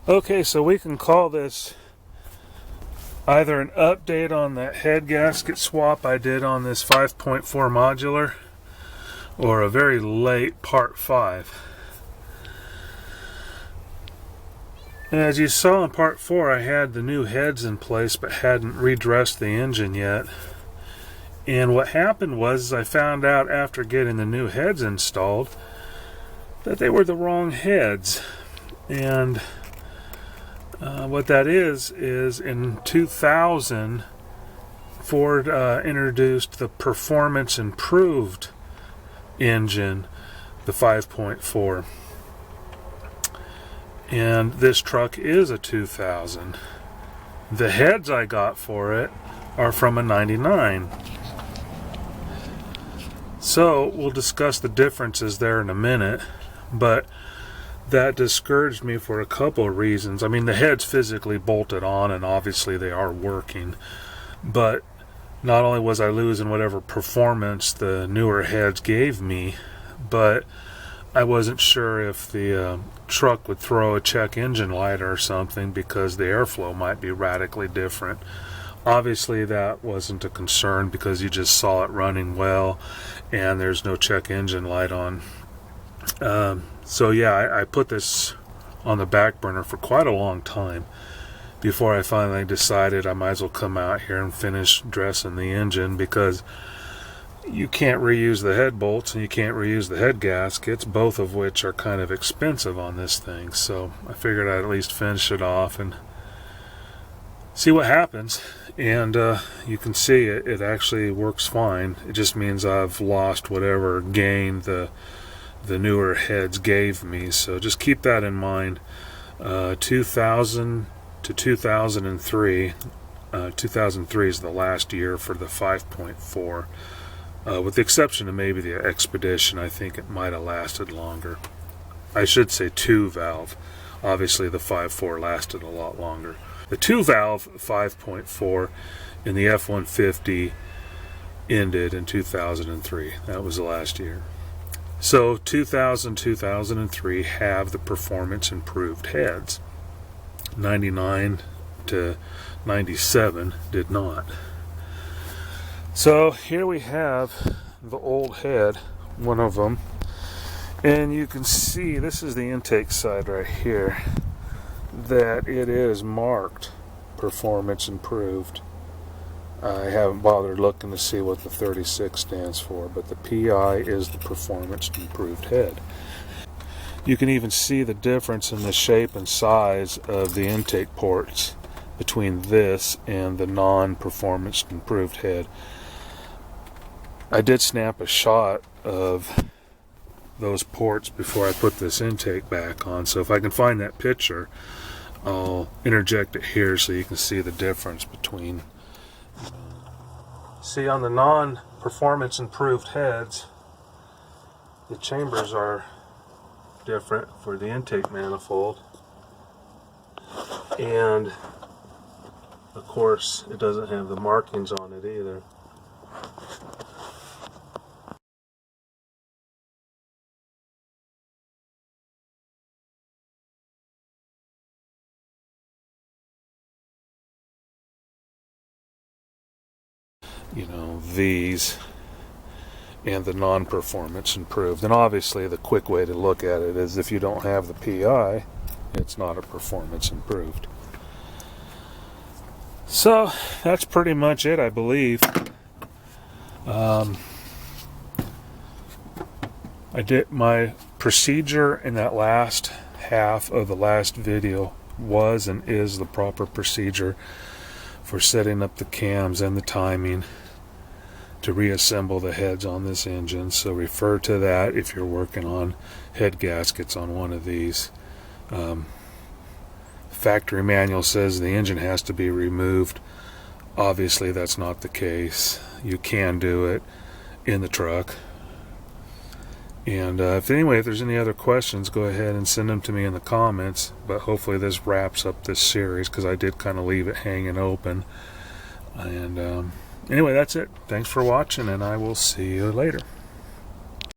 Okay, so we can call this either an update on that head gasket swap I did on this 5.4 modular, or a very late part 5. As you saw in part 4, I had the new heads in place but hadn't redressed the engine yet. And what happened was I found out after getting the new heads installed that they were the wrong heads. And what that is in 2000, Ford introduced the performance improved engine, the 5.4. And this truck is a 2000. The heads I got for it are from a 99. So we'll discuss the differences there in a minute, but that discouraged me for a couple of reasons. I mean, the heads physically bolted on, and obviously they are working, but not only was I losing whatever performance the newer heads gave me, but I wasn't sure if the truck would throw a check engine light or something because the airflow might be radically different. Obviously that wasn't a concern because you just saw it running well and there's no check engine light on. So yeah, I put this on the back burner for quite a long time before I finally decided I might as well come out here and finish dressing the engine, because you can't reuse the head bolts and you can't reuse the head gaskets, both of which are kind of expensive on this thing. So I figured I'd at least finish it off and see what happens. And you can see it actually works fine. It just means I've lost whatever gain the newer heads gave me. So just keep that in mind. 2000 to 2003. 2003 is the last year for the 5.4. With the exception of maybe the Expedition, I think it might have lasted longer. I should say 2-valve. Obviously the 5.4 lasted a lot longer. The 2-valve 5.4 in the F150 ended in 2003. That was the last year. So 2000-2003 have the performance improved heads. 99 to 97 did not. So here we have the old head, one of them, and you can see this is the intake side right here, that it is marked performance improved. I haven't bothered looking to see what the 36 stands for, but the PI is the performance improved head. You can even see the difference in the shape and size of the intake ports between this and the non-performance improved head. I did snap a shot of those ports before I put this intake back on, so if I can find that picture, I'll interject it here so you can see the difference between. See, on the non-performance improved heads, the chambers are different for the intake manifold, and of course it doesn't have the markings on it either. You know, these and the non-performance improved. And obviously the quick way to look at it is if you don't have the PI, it's not a performance improved. So that's pretty much it, I believe. I did my procedure in that last half of the last video was and is the proper procedure for setting up the cams and the timing to reassemble the heads on this engine. So refer to that if you're working on head gaskets on one of these. Factory manual says the engine has to be removed. Obviously that's not the case. You can do it in the truck. And if there's any other questions, go ahead and send them to me in the comments. But hopefully this wraps up this series, because I did kind of leave it hanging open. And anyway, that's it. Thanks for watching, and I will see you later.